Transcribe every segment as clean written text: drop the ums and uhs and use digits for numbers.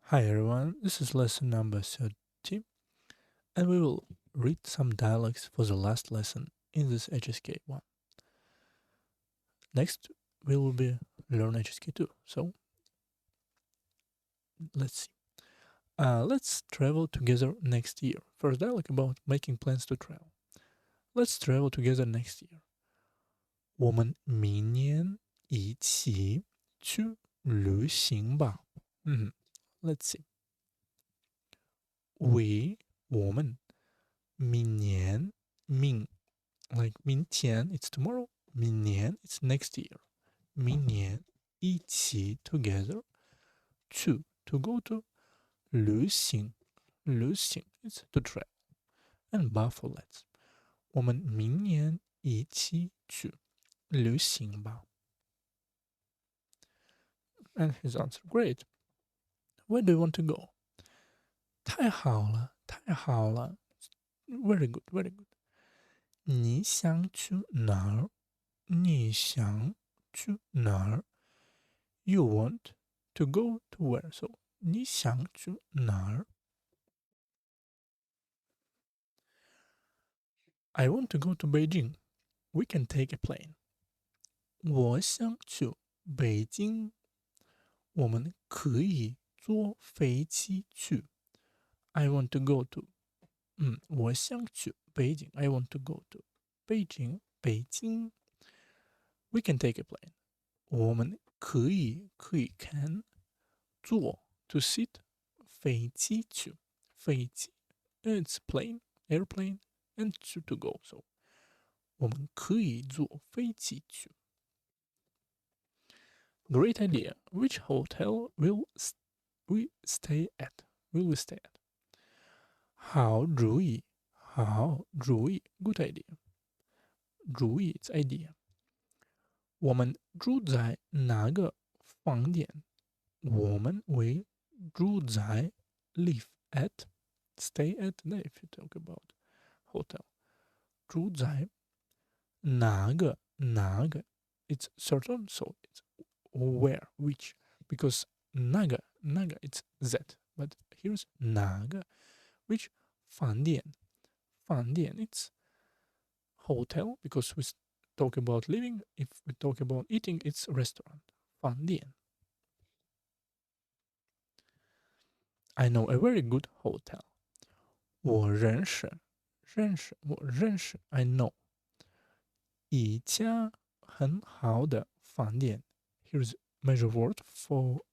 Hi everyone, this is lesson number 30, and we will read some dialogues for the last lesson in this HSK one. Next, we will be learn HSK2. So, let's see. Let's travel together next year. First dialogue about making plans to travel. Let's travel together next year. 我们明年一起去旅行吧。Let's see. We 我们明年like 明天 it's tomorrow. 明年 it's next year. 明年一起 together. To go to. 旅行 it's to travel. And 吧 for let's. 我们明年一起去旅行吧。And his answer, great. Where do you want to go? 太好了，太好了。Very good, very good. 你想去哪儿？你想去哪儿？ You want to go to where? So 你想去哪儿？ I want to go to Beijing. We can take a plane. 我想去北京。我们可以坐飞机去。I want to go to. 我想去北京。I want to go to 北京。北京。We can take a plane. 我们可以 can 坐 to sit 飞机去。飞机 it's plane airplane and to go. So 我们可以坐飞机去。Great idea. Which hotel will we stay at? Will we stay at? 好主意，好主意 good idea. 主意 it's idea. 我们住在哪个房间？我们为住在 live at stay at. If you talk about hotel. 住在哪个 it's certain, so it's where, which, because 那个 it's that, but here's 哪个 which 饭店 it's hotel, because we talk about living. If we talk about eating, it's restaurant 饭店. I know a very good hotel. 我认识 I know 一家很好的饭店. Here's measure word for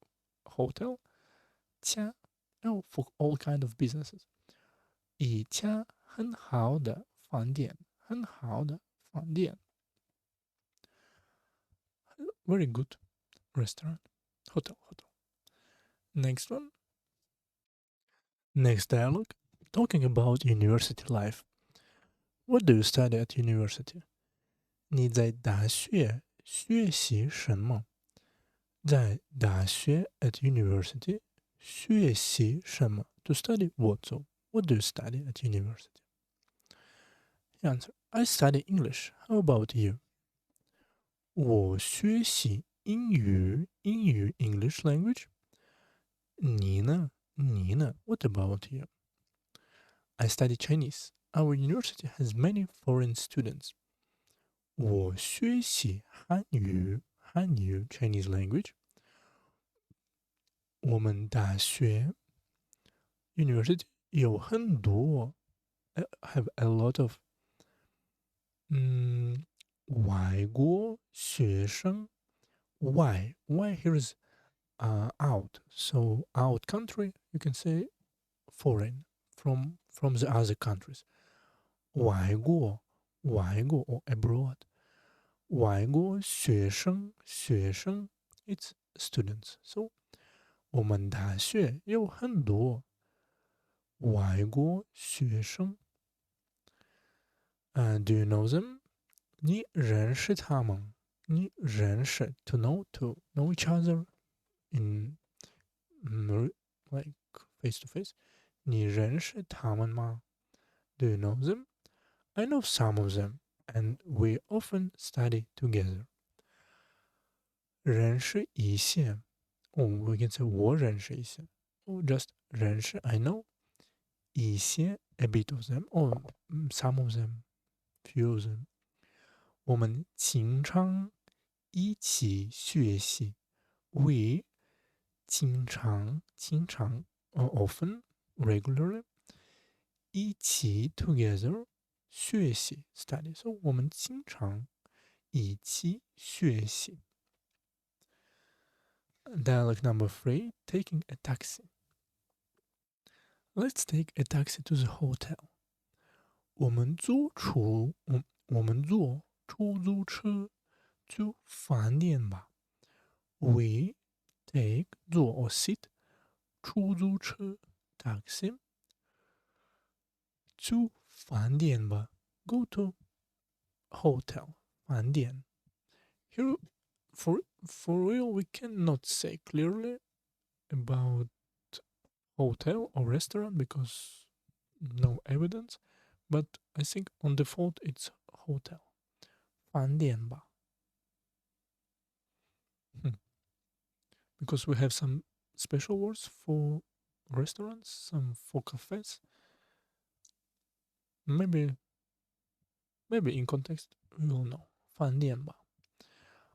hotel. 家 for all kind of businesses. 一家很好的饭店，很好的饭店。Very good restaurant, hotel. Next one. Next dialogue, talking about university life. What do you study at university? 你在大学学习什么？在大学 at university 学习什么？ To study what? So what do you study at university? Answer, I study English. How about you? 我学习英语 English language. 你呢 What about you? I study Chinese. Our university has many foreign students. 我学习汉语 Chinese language. 我们大学 university 有很多 have a lot of 外国学生 why here is out, so out country, you can say foreign, from the other countries. 外国 or abroad. 外国学生 it's students. So 我们大学有很多外国学生。Do you know them? 你认识他们？你认识 to know each other in like face to face. 你认识他们吗？ Do you know them? I know some of them, and we often study together. 认识一些 we can say 我认识一些 just 认识 I know 一些 a bit of them or some of them, few of them. 我们经常一起学习 we 经常 often regularly 一起 together 学习 study. So 我们经常一起学习。Dialogue number 3, taking a taxi. Let's take a taxi to the hotel. 我们坐出租去饭店吧。We take 坐 or sit 出租车 taxi 去饭店吧。Go to hotel 饭店。Here for real we cannot say clearly about hotel or restaurant because no evidence, but I think on default it's hotel 饭店吧。Because we have some special words for restaurants, some for cafes. Maybe in context we will know 饭店吧。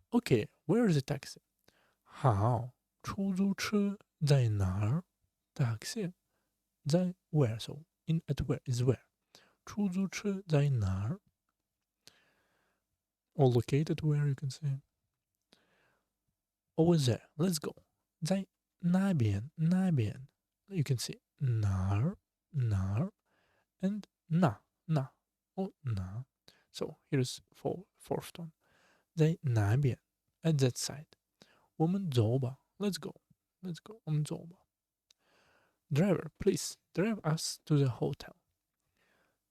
Okay, where is the taxi? 好，出租车在哪儿 ？Taxi 在 where? So in at where is where? 出租车在哪儿 ？Or located where you can say. Over there. Let's go. 在那边 You can say 哪儿 and 那 or 哪。So here's fourth one. 在哪边 at that side. 我们走吧 Let's go. 我们走吧 Driver, please drive us to the hotel.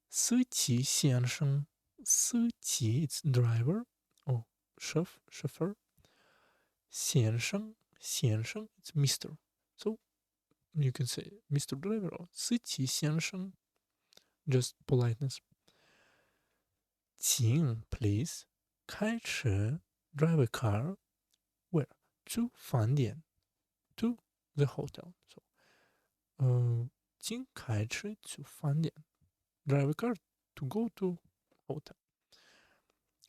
司机先生司机 it's driver or chauffeur. 先生 it's Mr. So you can say Mr. Driver or 司机先生 just politeness. 请 please 开车 drive a car where? To 饭店 to the hotel. So 请开车去饭店 drive a car to go to hotel.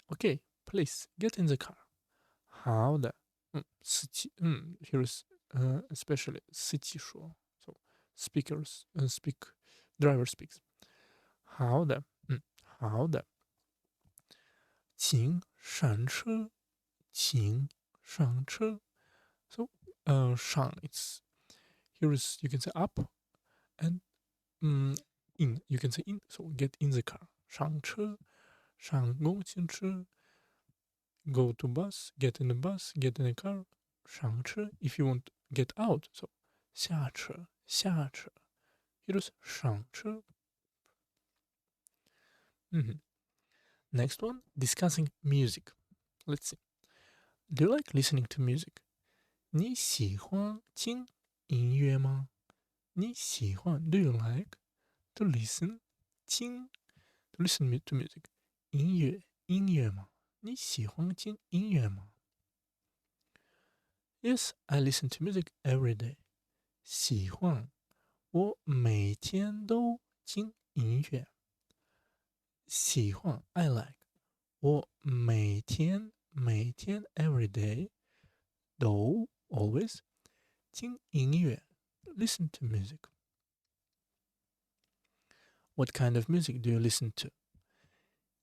Okay, please get in the car. 好的，司机，here's especially 司机说 so speakers speak driver speaks. 好的，好的，请上车，请上车。So 上 it's here's you can say up and in you can say in so get in the car 上车上公交车 go to bus get in the bus get in the car 上车 if you want to get out so 下车 here's 上车Next one discussing music. Let's see. Do you like listening to music? 你喜欢听音乐吗？你喜欢 Do you like to listen 听 to listen to music 音乐吗？你喜欢听音乐吗？ Yes, I listen to music every day. 喜欢我每天都听音乐。喜欢 I like 我每天 every day 都 always 听音乐 listen to music. What kind of music do you listen to?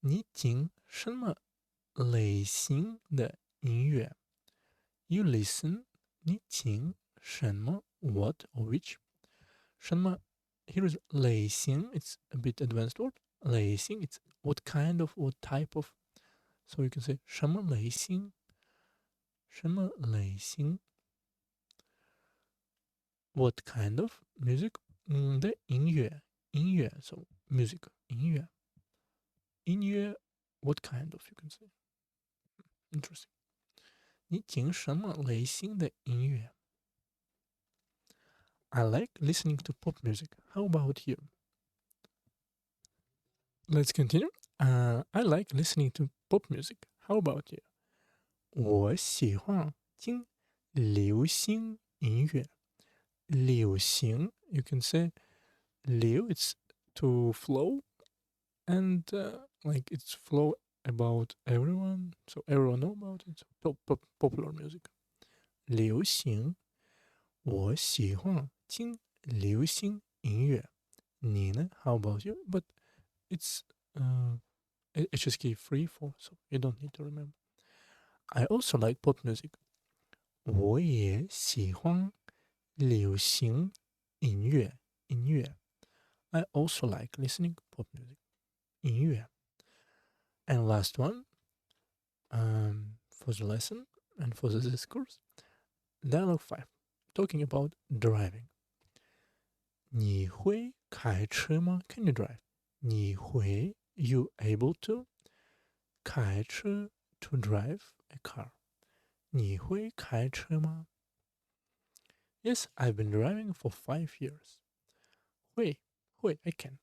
你听什么类型的音乐 You listen 你听什么 what or which 什么 Here's 类型 it's a bit advanced word 类型 it's what kind of what type of So you can say 什么类型 What kind of music 的音乐 so music 音乐 what kind of you can say Interesting 你听什么类型的音乐 I like listening to pop music. How about you? Let's continue. I like listening to pop music. How about you? 我喜欢听流行音乐。流行, you can say 流, it's to flow, and like it's flow about everyone, so everyone know about it. Popular music. 流行，我喜欢听流行音乐。你呢？ How about you? But it's HSK free for, so you don't need to remember. I also like pop music. 我也喜欢流行音乐。I also like listening pop music. 音乐。And last one, for the lesson and for the discourse, dialogue 5, talking about driving. 你会开车吗？ Can you drive? 你会 you able to 开车 to drive a car? 你会开车吗？ Yes, I've been driving for 5 years. 会 I can.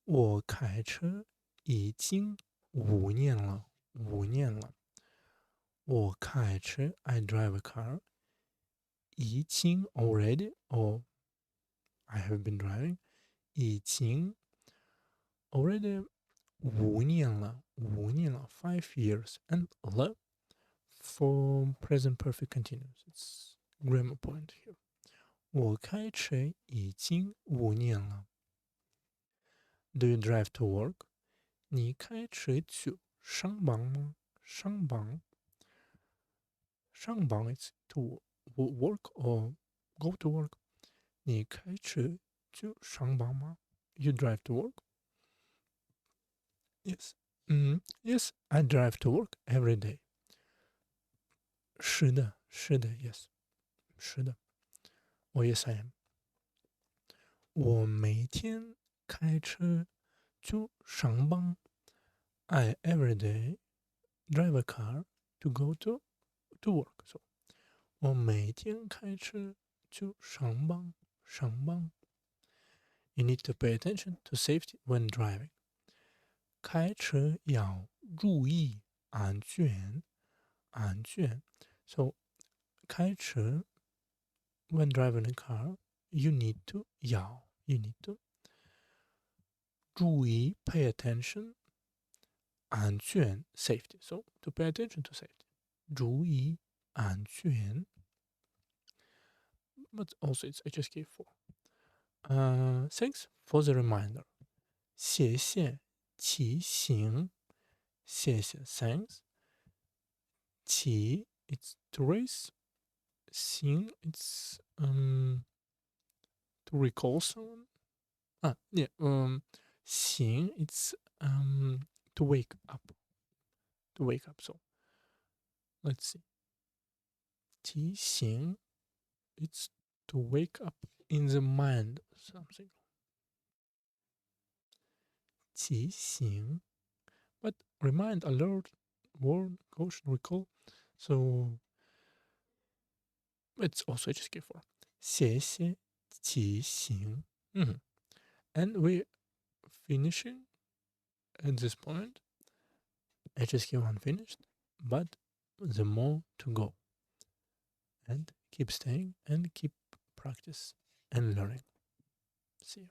我开车已经5年了。我开车 I drive a car. 已经 already or I have been driving. 已经 already 5年了 5 years. And le for present perfect continuous. It's grammar point here. 我开车已经5年了。Do you drive to work? 你开车去上班吗？上班 is to work or go to work. 你开车去上班吗？ You drive to work? Yes. Yes, I drive to work every day. 是的 yes. 是的。Oh, yes, I am. 我每天开车去上班。I every day drive a car to go to work. So, 我每天开车去上班。You need to pay attention to safety when driving. 开车要注意安全。So, 开车 when driving a car, you need to 注意 pay attention 安全 safety. So, to pay attention to safety. 注意安全 but also it's HSK 4. Thanks for the reminder. 谢谢提醒 thanks. 提 it's to raise. 醒 it's to recall someone.醒 it's to wake up. So let's see. 提醒 it's to wake up in the mind something. 提醒 but remind, alert, warn, caution, recall. So it's also HSK 4. 谢谢提醒. And we finishing at this point. HSK 1 finished, but the more to go. And keep staying and keep practice and learning. See you.